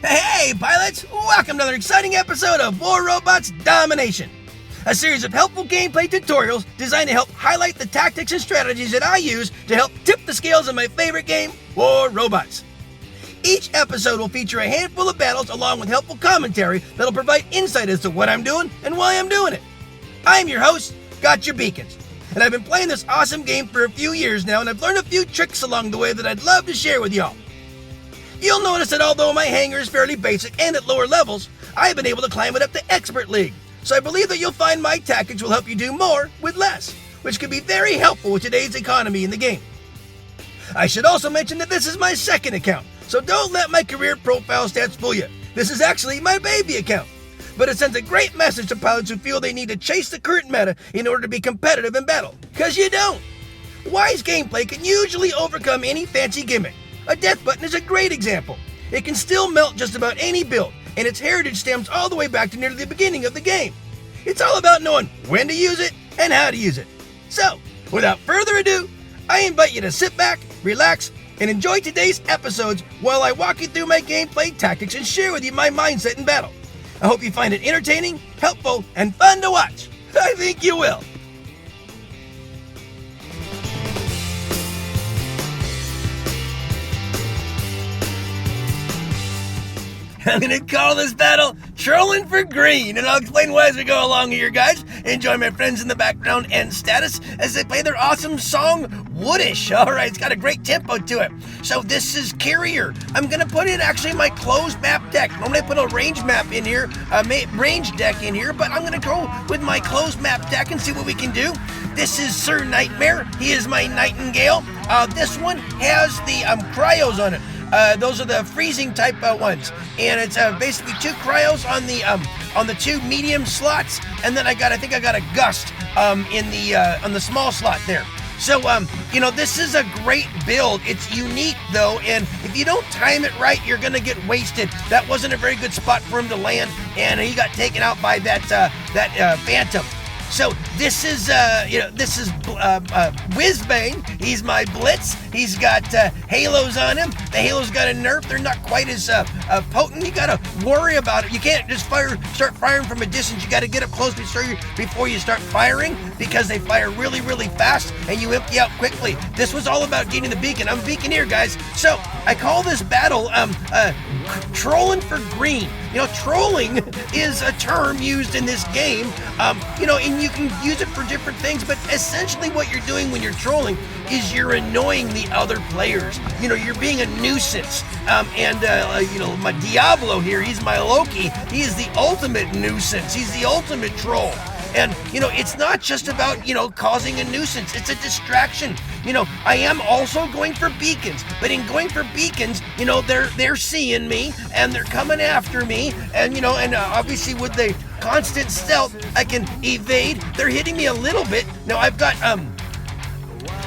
Hey, pilots! Welcome to another exciting episode of War Robots Domination, a series of helpful gameplay tutorials designed to help highlight the tactics and strategies that I use to help tip the scales of my favorite game, War Robots. Each episode will feature a handful of battles along with helpful commentary that'll provide insight as to what I'm doing and why I'm doing it. I'm your host, Gotchere Beacons, and I've been playing this awesome game for a few years now, and I've learned a few tricks along the way that I'd love to share with y'all. You'll notice that although my hangar is fairly basic and at lower levels, I've been able to climb it up to Expert League, so I believe that you'll find my tactics will help you do more with less, which can be very helpful with today's economy in the game. I should also mention that this is my second account, so don't let my career profile stats fool you. This is actually my baby account, but it sends a great message to pilots who feel they need to chase the current meta in order to be competitive in battle, because you don't. Wise gameplay can usually overcome any fancy gimmick. A death button is a great example. It can still melt just about any build, and its heritage stems all the way back to nearly the beginning of the game. It's all about knowing when to use it and how to use it. So, without further ado, I invite you to sit back, relax, and enjoy today's episodes while I walk you through my gameplay tactics and share with you my mindset in battle. I hope you find it entertaining, helpful, and fun to watch. I think you will. I'm going to call this battle Trolling for Green, and I'll explain why as we go along here, guys. Enjoy my friends in the background and status as they play their awesome song, Woodish. All right, it's got a great tempo to it. So this is Carrier. I'm going to put in actually my closed map deck. Normally I put a range map in here, range deck in here, but I'm going to go with my closed map deck and see what we can do. This is Sir Nightmare. He is my Nightingale. This one has the cryos on it. Those are the freezing type ones, and it's basically two cryos on the two medium slots, and then I think I got a gust on the small slot there. So this is a great build. It's unique though, and if you don't time it right, you're gonna get wasted. That wasn't a very good spot for him to land, and he got taken out by that Phantom. So this is Whizbang. He's my Blitz. He's got halos on him. The halos got a nerf. They're not quite as potent. You gotta worry about it. You can't just start firing from a distance. You gotta get up close before you start firing, because they fire really, really fast and you empty out quickly. This was all about getting the beacon. I'm a Beaconeer, guys. So I call this battle Trolling for Green. Trolling is a term used in this game, and you can use it for different things, but essentially what you're doing when you're trolling is you're annoying the other players. You're being a nuisance. My Diablo here, he's my Loki. He is the ultimate nuisance. He's the ultimate troll. And, it's not just about, causing a nuisance. It's a distraction. I am also going for beacons, but in going for beacons, they're seeing me and they're coming after me. And, obviously with the constant stealth, I can evade. They're hitting me a little bit. Now I've got,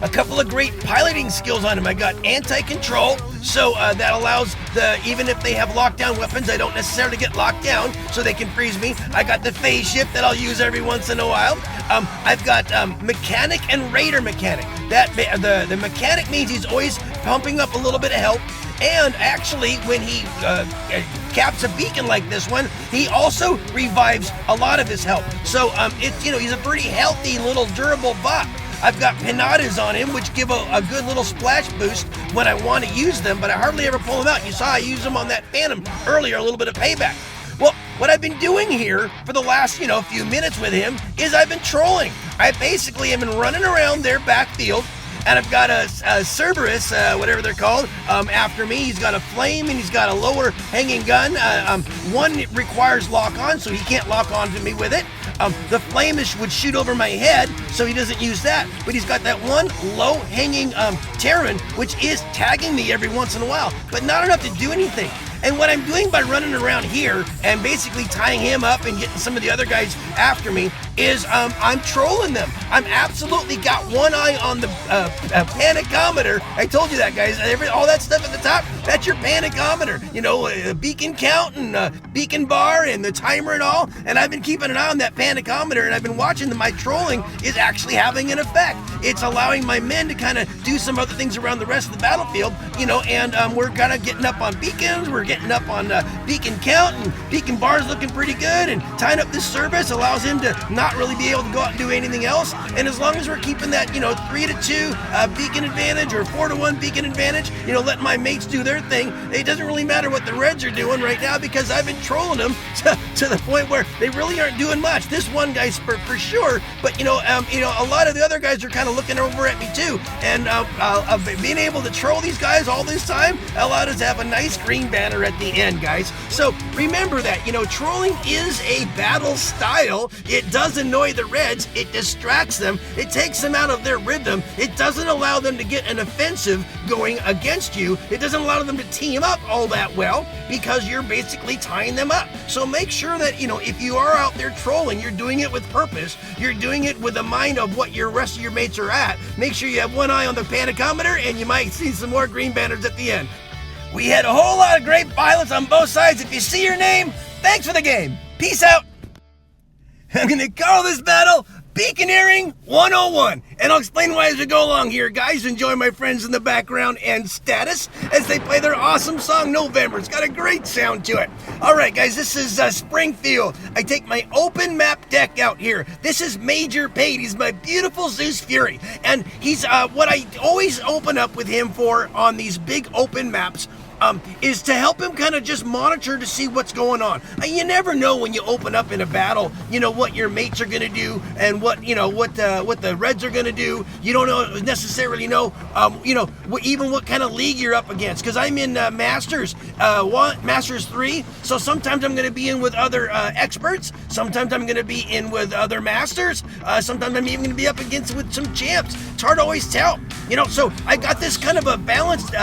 a couple of great piloting skills on him. I got anti-control, so that allows even if they have lockdown weapons, I don't necessarily get locked down, so they can freeze me. I got the phase shift that I'll use every once in a while. I've got mechanic and raider mechanic. That the mechanic means he's always pumping up a little bit of health. And actually, when he caps a beacon like this one, he also revives a lot of his health. So he's a pretty healthy little durable bot. I've got pinatas on him, which give a good little splash boost when I want to use them, but I hardly ever pull them out. You saw I used them on that Phantom earlier, a little bit of payback. Well, what I've been doing here for the last, few minutes with him is I've been trolling. I basically have been running around their backfield, and I've got a Cerberus, whatever they're called, after me. He's got a flame, and he's got a lower hanging gun. One requires lock on, so he can't lock on to me with it. The flame would shoot over my head, so he doesn't use that. But he's got that one low-hanging Terran, which is tagging me every once in a while, but not enough to do anything. And what I'm doing by running around here and basically tying him up and getting some of the other guys after me is I'm trolling them. I'm absolutely got one eye on the panicometer. I told you that, guys. All that stuff at the top, That's your panicometer. You know, beacon count and beacon bar and the timer and all. And I've been keeping an eye on that panicometer, and I've been watching that my trolling is actually having an effect. It's allowing my men to kind of do some other things around the rest of the battlefield, you know, and we're kind of getting up on beacons, we're getting up on beacon count, and beacon bars looking pretty good, and tying up this service allows him to not really be able to go out and do anything else. And as long as we're keeping that, you know, 3-2 beacon advantage or 4-1 beacon advantage, you know, letting my mates do their thing, it doesn't really matter what the Reds are doing right now, because I've been trolling them to the point where they really aren't doing much. This one guy's for sure, but you know, a lot of the other guys are kind of looking over at me too, and being able to troll these guys all this time allowed us to have a nice green banner at the end, guys. So remember that, you know, trolling is a battle style. It does annoy the Reds, it distracts them, it takes them out of their rhythm, it doesn't allow them to get an offensive going against you, it doesn't allow them to team up all that well, because you're basically tying them up. So make sure that, you know, if you are out there trolling, you're doing it with purpose, you're doing it with a mind of what your rest of your mates are at. Make sure you have one eye on the panicometer, and you might see some more green banners at the end. We had a whole lot of great pilots on both sides. If you see your name, thanks for the game. Peace out. I'm going to call this battle Beaconeering 101, and I'll explain why as we go along here. Guys, enjoy my friends in the background and status as they play their awesome song November. It's got a great sound to it. All right, guys, this is Springfield. I take my open map deck out here. This is Major Pate. He's my beautiful Zeus Fury, and he's what I always open up with him for on these big open maps is to help him kind of just monitor to see what's going on. You never know when you open up in a battle, you know, what your mates are going to do and what the Reds are going to do. You don't necessarily know, even what kind of league you're up against. Because I'm in Masters 3, so sometimes I'm going to be in with other experts. Sometimes I'm going to be in with other Masters. Sometimes I'm even going to be up against with some champs. It's hard to always tell, you know. So I got this kind of a balanced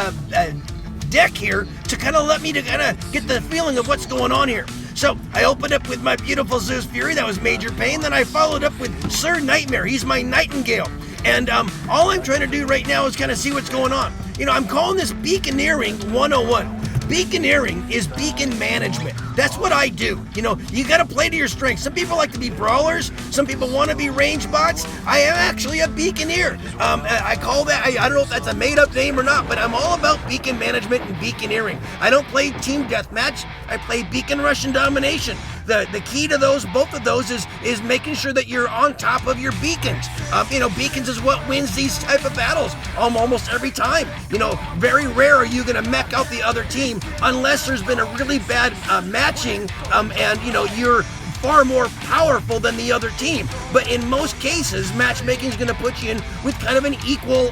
deck here to kind of let me to kind of get the feeling of what's going on here. So I opened up with my beautiful Zeus Fury, that was Major Pain. Then I followed up with Sir Nightmare, he's my Nightingale. And all I'm trying to do right now is kind of see what's going on. You know, I'm calling this Beaconeering 101. Beaconeering is beacon management. That's what I do. You know, you got to play to your strengths. Some people like to be brawlers. Some people want to be range bots. I am actually a beaconeer. I call that, I don't know if that's a made-up name or not, but I'm all about beacon management and beaconeering. I don't play team deathmatch. I play beacon rush and domination. The key to those, both of those, is making sure that you're on top of your beacons. You know, beacons is what wins these type of battles almost every time. You know, very rare are you going to mech out the other team unless there's been a really bad matching, and you know, you're far more powerful than the other team. But in most cases, matchmaking is going to put you in with kind of an equal,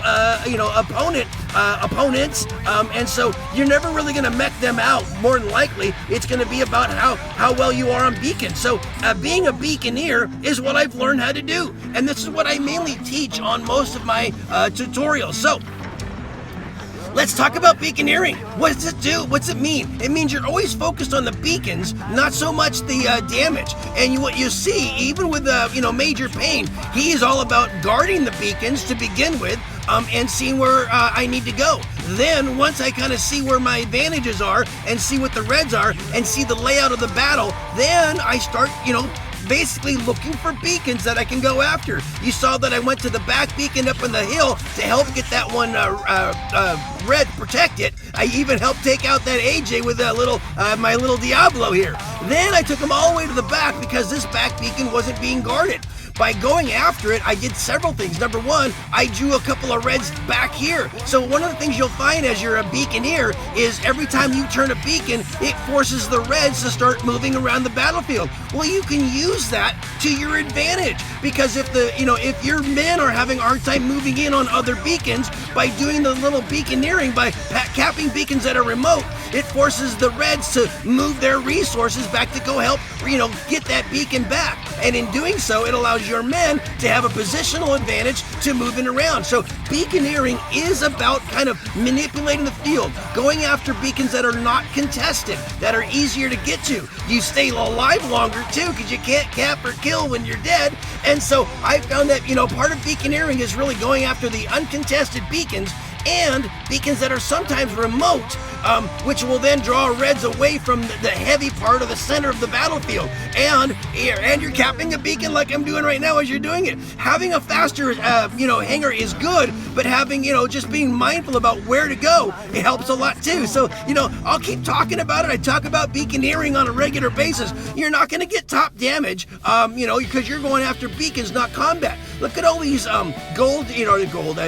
opponents, and so you're never really going to mech them out. More than likely, it's going to be about how well you are on beacon. So being a beaconeer is what I've learned how to do, and this is what I mainly teach on most of my tutorials. So let's talk about beaconeering. What does it do? What's it mean? It means you're always focused on the beacons, not so much the damage. And what you see, even with Major Pain, he is all about guarding the beacons to begin with, and seeing where I need to go. Then once I kind of see where my advantages are and see what the Reds are and see the layout of the battle, then I start, basically looking for beacons that I can go after. You saw that I went to the back beacon up on the hill to help get that one Red protected. I even helped take out that AJ with my little Diablo here. Then I took him all the way to the back because this back beacon wasn't being guarded. By going after it, I did several things. Number one, I drew a couple of Reds back here. So one of the things you'll find as you're a beaconeer is every time you turn a beacon, it forces the Reds to start moving around the battlefield. Well, you can use that to your advantage, because if your men are having a hard time moving in on other beacons, by doing the little beaconeering, by capping beacons that are remote, it forces the Reds to move their resources back to go help, get that beacon back. And in doing so, it allows your men to have a positional advantage to moving around. So beaconeering is about kind of manipulating the field, going after beacons that are not contested, that are easier to get to. You stay alive longer too, because you can't cap or kill when you're dead. And so I found that, part of beaconeering is really going after the uncontested beacons and beacons that are sometimes remote, which will then draw reds away from the heavy part of the center of the battlefield. And you're capping a beacon like I'm doing right now as you're doing it. Having a faster, hangar is good, but having, just being mindful about where to go, it helps a lot too. So, I'll keep talking about it. I talk about beaconeering on a regular basis. You're not going to get top damage, because you're going after beacons, not combat. Look at all these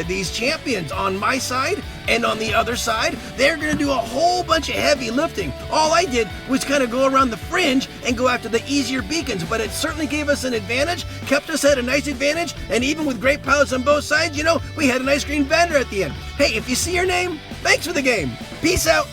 these champions on my side and on the other side. They're going to do a whole bunch of heavy lifting. All I did was kind of go around the fringe and go after the easier beacons, but it certainly gave us an advantage, kept us at a nice advantage, and even with great pilots on both sides, we had a nice green banner at the end. Hey, if you see your name, thanks for the game. Peace out.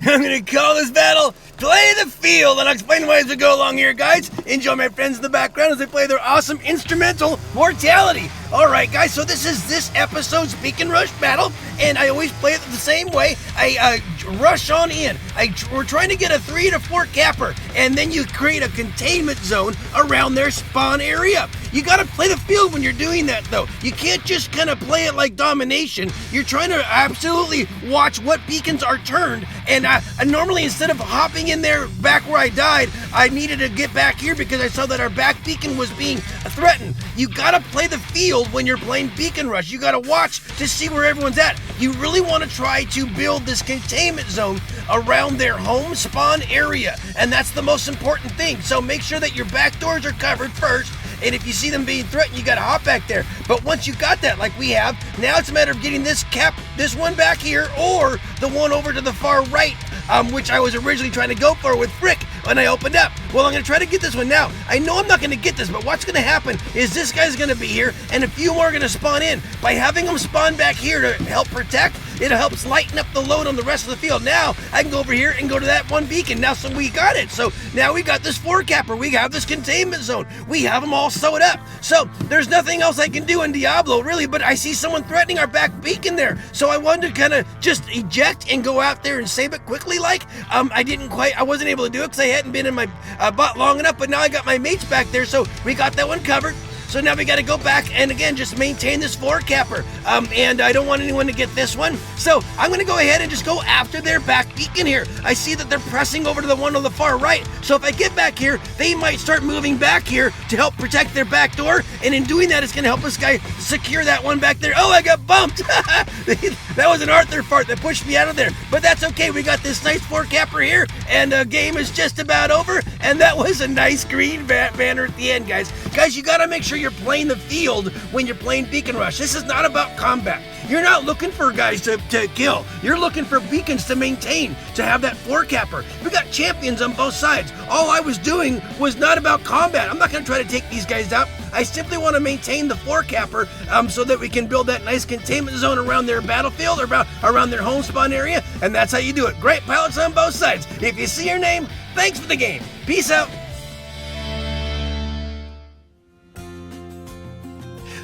I'm going to call this battle Play the Field, and I'll explain why as we go along here, guys. Enjoy my friends in the background as they play their awesome instrumental Mortality. Alright, guys, so this is this episode's Beacon Rush battle, and I always play it the same way. I rush on in. We're trying to get a 3 to 4 capper, and then you create a containment zone around their spawn area. You gotta play the field when you're doing that, though. You can't just kind of play it like Domination. You're trying to absolutely watch what beacons are turned, and normally instead of hopping in there back where I died, I needed to get back here because I saw that our back beacon was being threatened. You gotta play the field when you're playing Beacon Rush. You gotta watch to see where everyone's at. You really want to try to build this containment zone around their home spawn area, and that's the most important thing. So make sure that your back doors are covered first, and if you see them being threatened, you gotta hop back there. But once you got that, like we have, now it's a matter of getting this one back here, or the one over to the far right, which I was originally trying to go for with Frick when I opened up. Well, I'm gonna try to get this one now. I know I'm not gonna get this, but what's gonna happen is this guy's gonna be here, and a few more are gonna spawn in. By having them spawn back here to help protect, it helps lighten up the load on the rest of the field. Now I can go over here and go to that one beacon. Now, so we got it. So now we got this 4 capper. We have this containment zone. We have them all sewed up. So there's nothing else I can do in Diablo, really, but I see someone threatening our back beacon there. So I wanted to kind of just eject and go out there and save it quickly. I wasn't able to do it because I hadn't been in my bot long enough, but now I got my mates back there. So we got that one covered. So now we got to go back and again just maintain this 4 capper, and I don't want anyone to get this one. So I'm going to go ahead and just go after their back beacon here. I see that they're pressing over to the one on the far right. So if I get back here, they might start moving back here to help protect their back door, and in doing that, it's going to help this guy secure that one back there. Oh, I got bumped. That was an Arthur fart that pushed me out of there, but that's okay. We got this nice 4 capper here, and the game is just about over, and that was a nice green banner at the end, guys. Guys, you got to make sure you're playing the field when you're playing Beacon Rush. This is not about combat. You're not looking for guys to kill. You're looking for beacons to maintain, to have that 4 capper. We got champions on both sides. All I was doing was not about combat. I'm not going to try to take these guys out. I simply want to maintain the 4 capper so that we can build that nice containment zone around their battlefield, or around their home spawn area, and that's how you do it. Great pilots on both sides. If you see your name, thanks for the game. Peace out.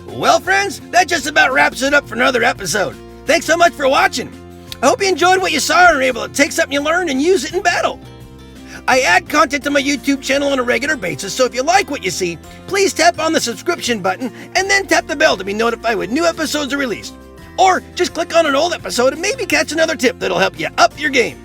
Well, friends, that just about wraps it up for another episode. Thanks so much for watching. I hope you enjoyed what you saw and were able to take something you learned and use it in battle. I add content to my YouTube channel on a regular basis, so if you like what you see, please tap on the subscription button and then tap the bell to be notified when new episodes are released. Or just click on an old episode and maybe catch another tip that'll help you up your game.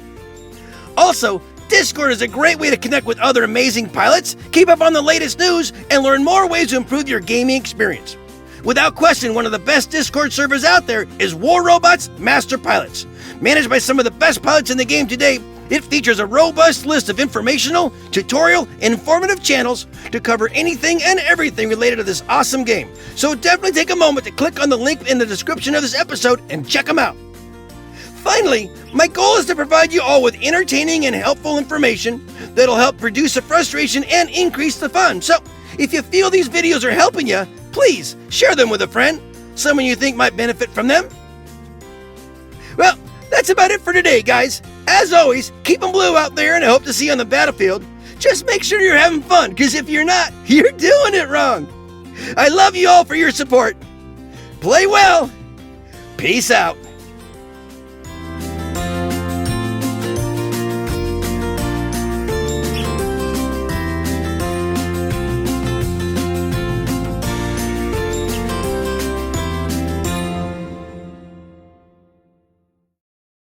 Also, Discord is a great way to connect with other amazing pilots, keep up on the latest news, and learn more ways to improve your gaming experience. Without question, one of the best Discord servers out there is War Robots Master Pilots. Managed by some of the best pilots in the game today, it features a robust list of informational, tutorial, and informative channels to cover anything and everything related to this awesome game. So definitely take a moment to click on the link in the description of this episode and check them out. Finally, my goal is to provide you all with entertaining and helpful information that'll help reduce the frustration and increase the fun. So if you feel these videos are helping you, please share them with a friend, someone you think might benefit from them. Well, that's about it for today, guys. As always, keep them blue out there, and I hope to see you on the battlefield. Just make sure you're having fun, because if you're not, you're doing it wrong. I love you all for your support. Play well. Peace out.